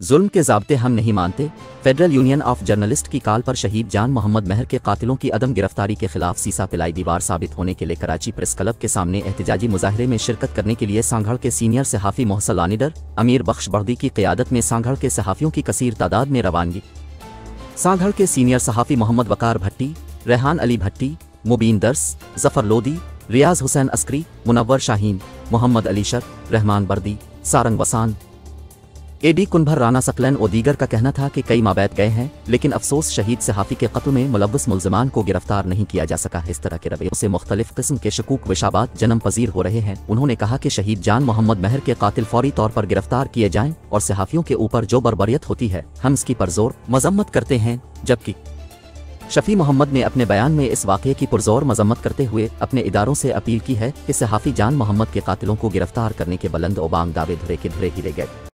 जुल्म के ज़ाब्ते हम नहीं मानते। फेडरल यूनियन ऑफ जर्नलिस्ट की काल पर शहीद जान मोहम्मद महर के कातिलों की अदम गिरफ्तारी के खिलाफ सीसा पिलाई दीवार साबित होने के लिए कराची प्रेस क्लब के सामने एहतजाजी मुजाहरे में शिरकत करने के लिए सांगड़ के सीनियर सहाफ़ी मोहसन लानिडर अमीर बख्श बर्दी की क़ियादत में सांगड़ के सहाफ़ियों की कसीर तादाद में रवानगी। सांगड़ के सीनियर सहाफ़ी मोहम्मद वकार भट्टी, रेहान अली भट्टी, मुबीन दर्स, जफ़र लोदी, रियाज हुसैन अस्करी, मुनव्वर शाहीन, मोहम्मद अली शर, रहमान बर्दी, सारंग वसान, एडी कुनभर, राना सकलन और दीगर का कहना था कि कई माह बीत गए हैं, लेकिन अफसोस शहीद सहाफ़ी के कत्ल में मुलव्वस मुल्ज़िमान को गिरफ्तार नहीं किया जा सका। इस तरह के रवैयों से मुख्तलिफ किस्म के शकूक विशाबात जन्म पजीर हो रहे हैं। उन्होंने कहा कि शहीद जान मोहम्मद महर के कातिल फौरी तौर पर गिरफ्तार किए जाएं और सहाफ़ियों के ऊपर जो बर्बरियत होती है हम इसकी पुरज़ोर मजम्मत करते हैं। जबकि शफी मोहम्मद ने अपने बयान में इस वाक़े की पुरज़ोर मजम्मत करते हुए अपने इदारों से अपील की है कि सहाफ़ी जान मोहम्मद के कातिलों को गिरफ्तार करने के बुलंद और बांग दावे धुरे के धुरे ही रह गए।